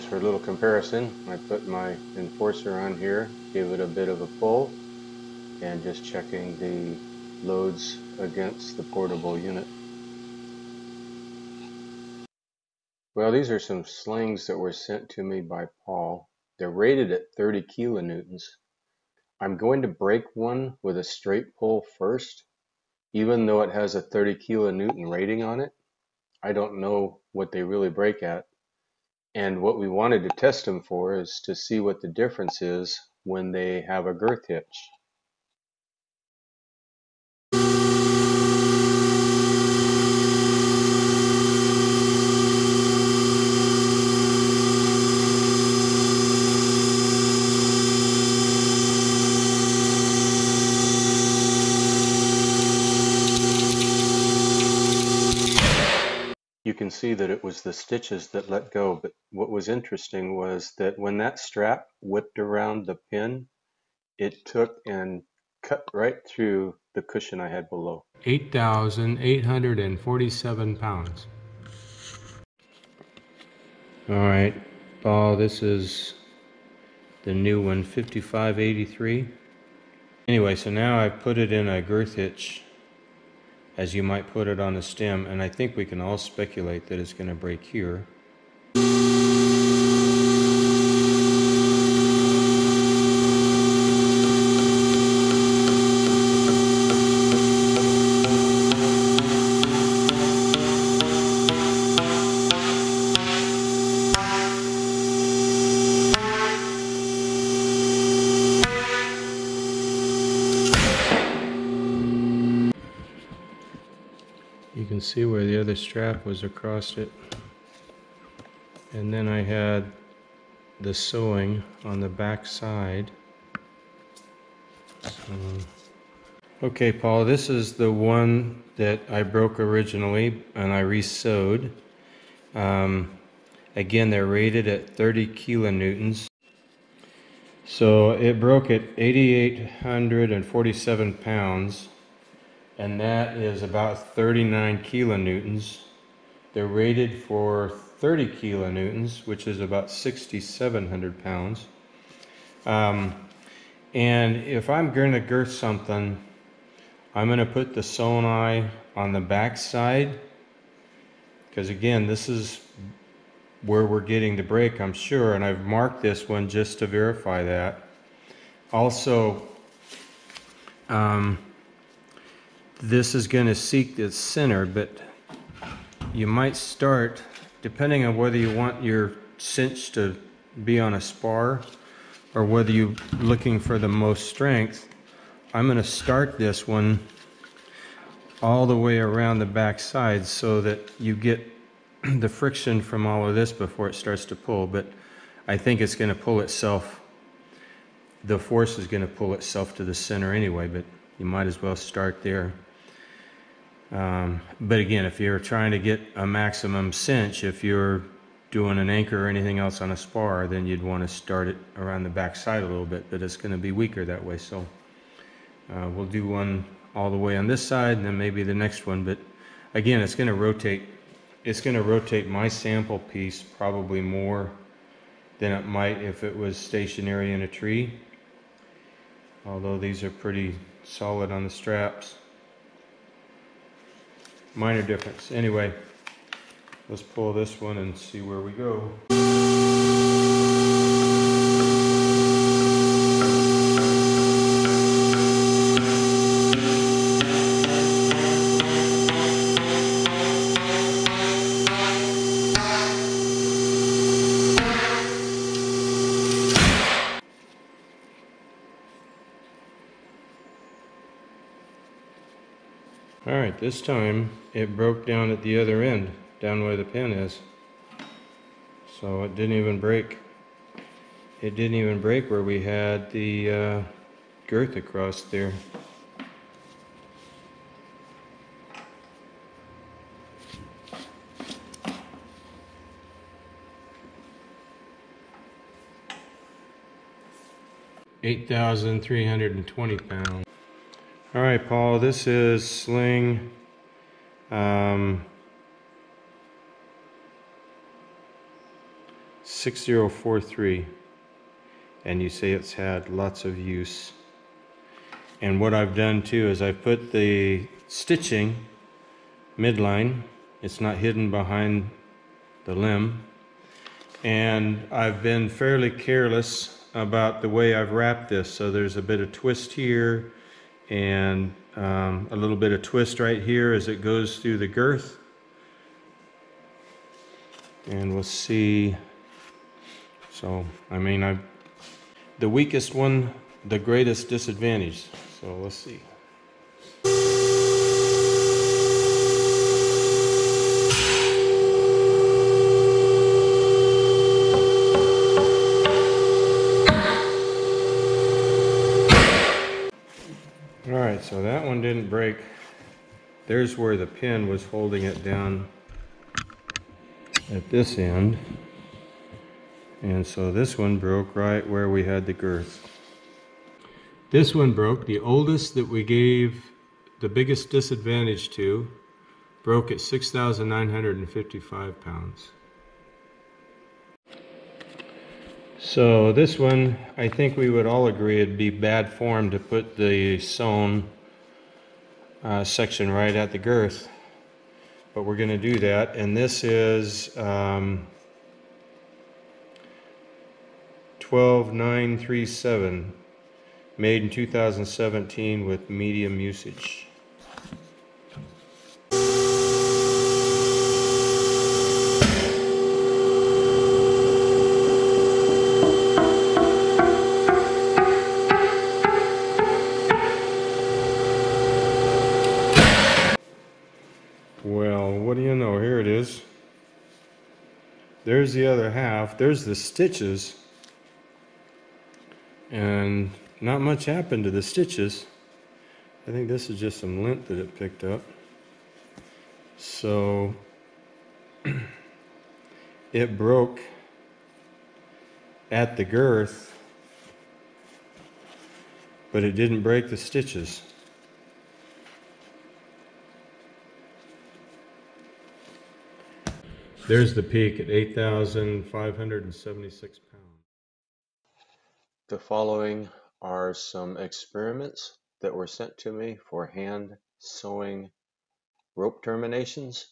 for a little comparison, I put my enforcer on here, gave it a bit of a pull, and just checking the loads against the portable unit. Well, these are some slings that were sent to me by Paul. They're rated at 30 kilonewtons. I'm going to break one with a straight pull first, even though it has a 30 kilonewton rating on it. I don't know what they really break at. And what we wanted to test them for is to see what the difference is when they have a girth hitch. You can see that it was the stitches that let go, but what was interesting was that when that strap whipped around the pin, it took and cut right through the cushion I had below. 8,847 pounds. All right, Paul, this is the new one, 5583. Anyway, so now I put it in a girth hitch, as you might put it on a stem, and I think we can all speculate that it's going to break here. You can see where the other strap was across it. And then I had the sewing on the back side. Okay, Paul, this is the one that I broke originally and I re-sewed. Again, they're rated at 30 kilonewtons. So it broke at 8,847 pounds. And that is about 39 kilonewtons. They're rated for 30 kilonewtons, which is about 6,700 pounds. And if I'm going to girth something, I'm going to put the sewn eye on the back side, because again, this is where we're getting the break, I'm sure, and I've marked this one just to verify that. Also, this is going to seek the center, but you might start, depending on whether you want your cinch to be on a spar or whether you're looking for the most strength. I'm going to start this one all the way around the back side so that you get the friction from all of this before it starts to pull, but I think it's going to pull itself, the force is going to pull itself to the center anyway, but you might as well start there. But again, if you're trying to get a maximum cinch, if you're doing an anchor or anything else on a spar, then you'd want to start it around the back side a little bit, but it's going to be weaker that way. So we'll do one all the way on this side and then maybe the next one, but again, it's going to rotate my sample piece probably more than it might if it was stationary in a tree, although these are pretty solid on the straps. Minor difference. Anyway, let's pull this one and see where we go. Alright, this time it broke down at the other end, down where the pin is. So it didn't even break. It didn't even break where we had the girth across there. £8,320. All right, Paul, this is sling 6 6043, and you say it's had lots of use. And what I've done too is I've put the stitching midline. It's not hidden behind the limb. And I've been fairly careless about the way I've wrapped this. So there's a bit of twist here and a little bit of twist right here as it goes through the girth. And we'll see. So, I mean, the weakest one, the greatest disadvantage. So let's see. Alright, so that one didn't break. There's where the pin was holding it down at this end. And so this one broke right where we had the girth. This one broke, the oldest that we gave the biggest disadvantage to, broke at 6,955 pounds. So this one, I think we would all agree it'd be bad form to put the sewn section right at the girth. But we're going to do that, and this is 12937, made in 2017 with medium usage. Well, what do you know? Here it is. There's the other half. There's the stitches. And not much happened to the stitches. I think this is just some lint that it picked up. So it broke at the girth, but it didn't break the stitches. There's the peak at 8,576 pounds. The following are some experiments that were sent to me for hand sewing rope terminations.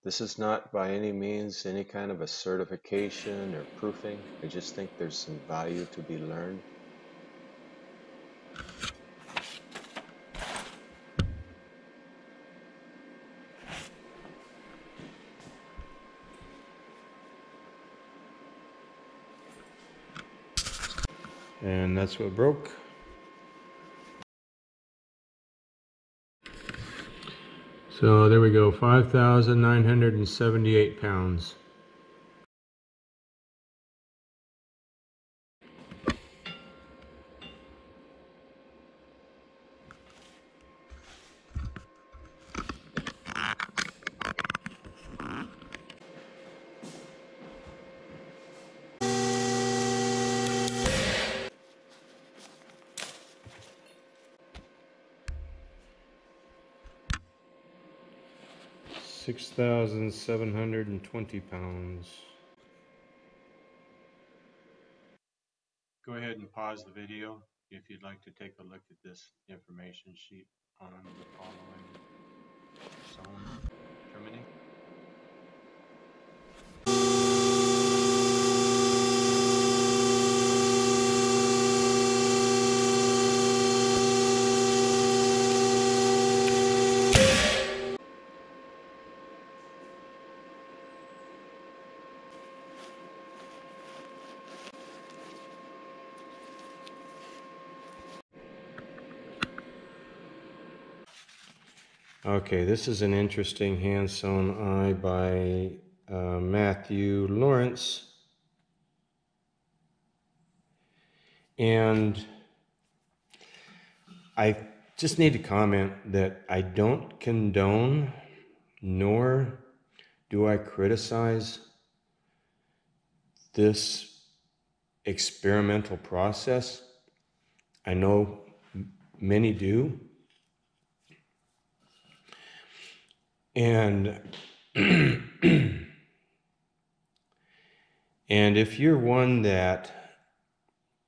This is not by any means any kind of a certification or proofing. I just think there's some value to be learned. And that's what broke. So there we go, 5,978 pounds. £6,720. Go ahead and pause the video if you'd like to take a look at this information sheet on the following sewn terminating. Okay, this is an interesting hand-sewn eye by Matthew Lawrence. And I just need to comment that I don't condone nor do I criticize this experimental process. I know many do. And And if you're one that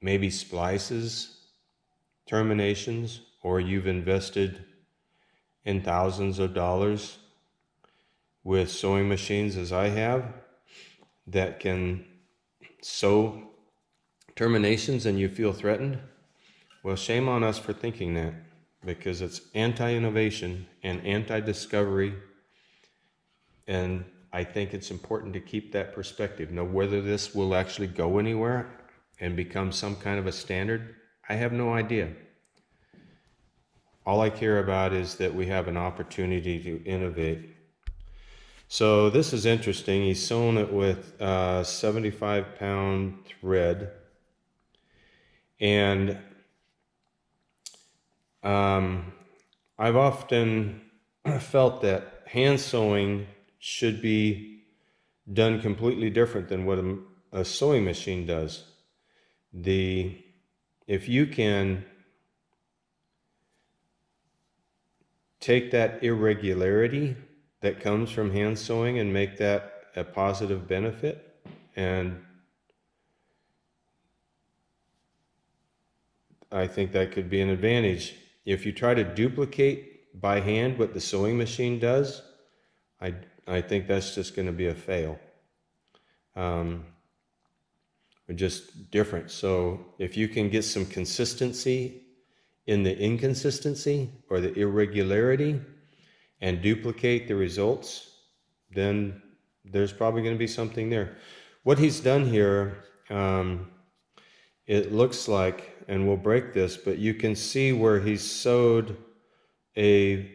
maybe splices terminations, or you've invested in thousands of dollars with sewing machines as I have that can sew terminations and you feel threatened, well, shame on us for thinking that, because it's anti-innovation and anti-discovery, and I think it's important to keep that perspective. Now, whether this will actually go anywhere and become some kind of a standard, I have no idea. All I care about is that we have an opportunity to innovate. So this is interesting. He's sewn it with 75-pound thread. And I've often felt that hand sewing should be done completely different than what a sewing machine does. If you can take that irregularity that comes from hand sewing and make that a positive benefit, and I think that could be an advantage. If you try to duplicate by hand what the sewing machine does, I think that's just going to be a fail. Just different. So if you can get some consistency in the inconsistency or the irregularity and duplicate the results, then there's probably going to be something there. What he's done here, it looks like, and we'll break this, but you can see where he's sewed a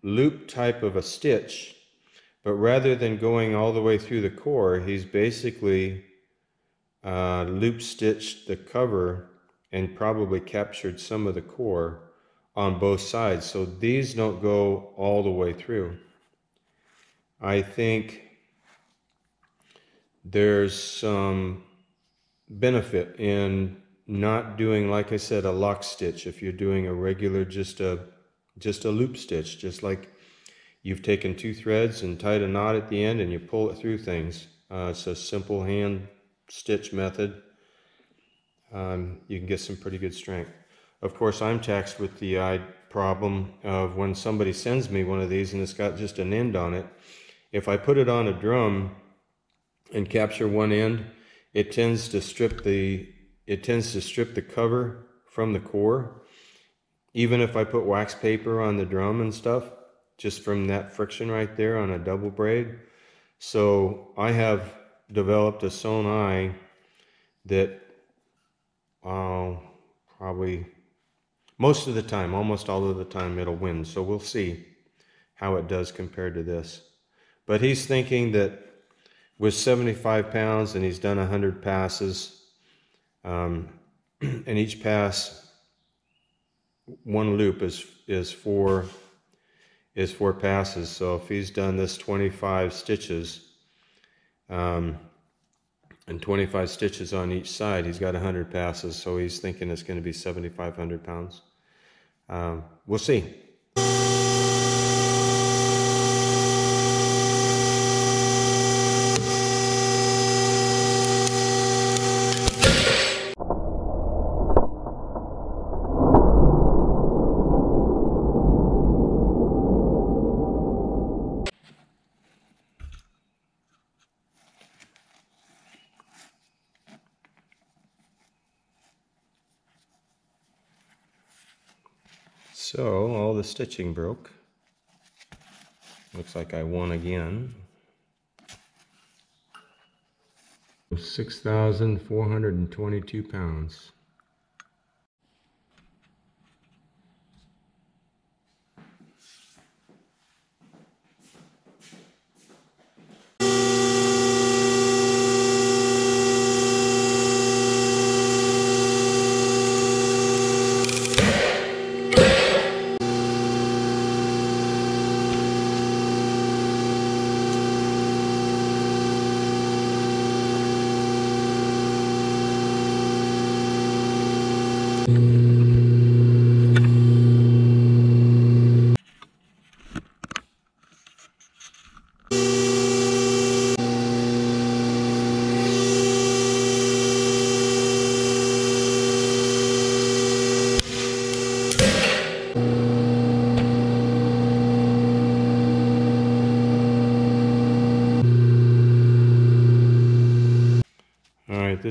loop type of a stitch, but rather than going all the way through the core, he's basically loop stitched the cover and probably captured some of the core on both sides. So these don't go all the way through. I think there's some benefit in not doing, like I said, a lock stitch. If you're doing a regular, just a loop stitch, just like you've taken two threads and tied a knot at the end and you pull it through things. It's a simple hand stitch method. You can get some pretty good strength. Of course, I'm taxed with the problem of when somebody sends me one of these and it's got just an end on it. If I put it on a drum and capture one end, it tends to strip the cover from the core. Even if I put wax paper on the drum and stuff, just from that friction right there on a double braid. So I have developed a sewn eye that probably most of the time, almost all of the time, it'll win. So we'll see how it does compared to this. But he's thinking that with 75 pounds and he's done 100 passes, and each pass, one loop is four passes. So if he's done this 25 stitches, and 25 stitches on each side, he's got 100 passes, so he's thinking it's going to be 7,500 pounds. We'll see. So all the stitching broke. Looks like I won again. 6,422 pounds.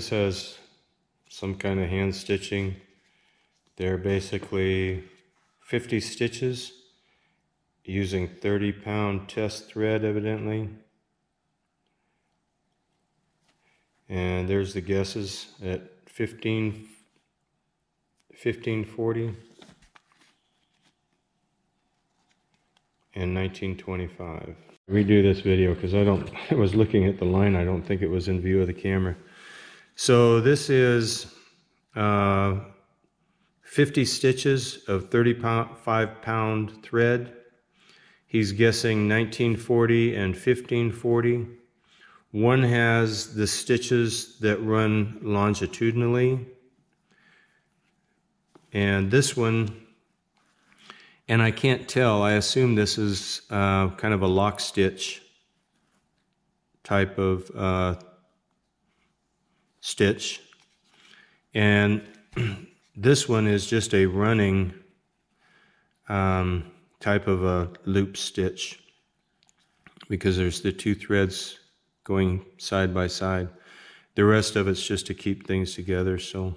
this has some kind of hand stitching. They're basically 50 stitches using 30-pound test thread, evidently. And there's the guesses at 1540 and 1925. Redo this video because I was looking at the line. I don't think it was in view of the camera. So this is 50 stitches of 35-pound thread. He's guessing 1940 and 1540. One has the stitches that run longitudinally, and this one, and I can't tell, I assume this is kind of a lock stitch type of stitch, and this one is just a running type of a loop stitch, because there's the two threads going side by side. The rest of it's just to keep things together, so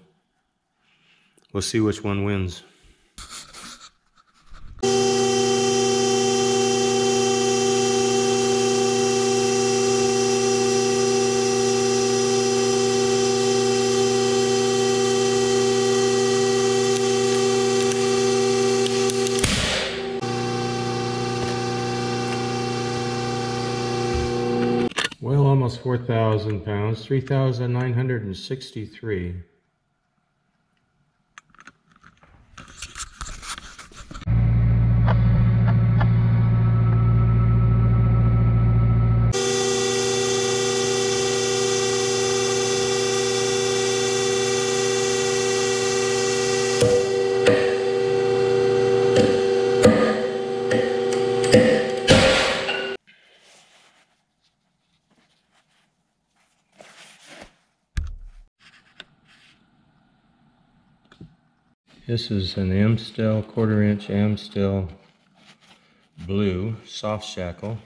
we'll see which one wins. Well, almost 4,000 pounds, 3,963. This is an Amstel, 1/4 inch Amstel blue soft shackle,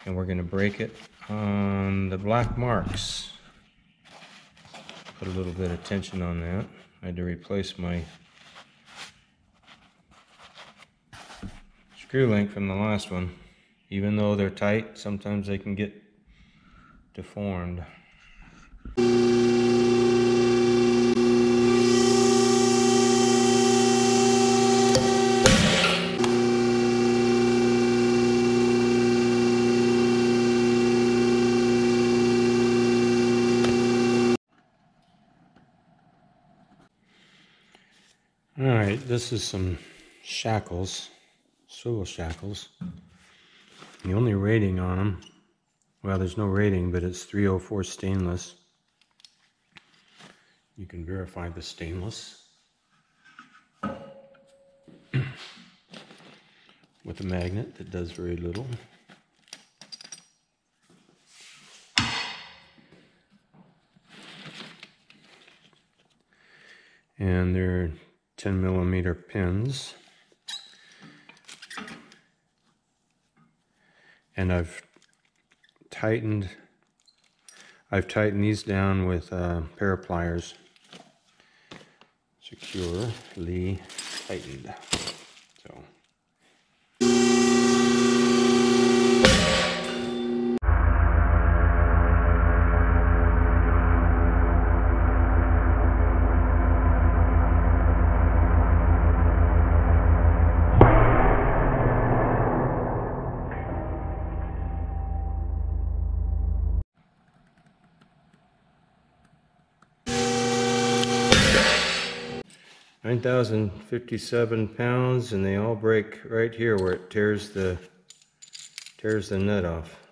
and we're going to break it on the black marks. Put a little bit of tension on that. I had to replace my screw link from the last one. Even though they're tight, sometimes they can get deformed. Alright, this is some shackles, swivel shackles. The only rating on them, well, there's no rating, but it's 304 stainless. You can verify the stainless with a magnet that does very little. And they're 10mm pins, and I've tightened these down with a pair of pliers, securely tightened. So. 9,057 pounds, and they all break right here where it tears the nut off.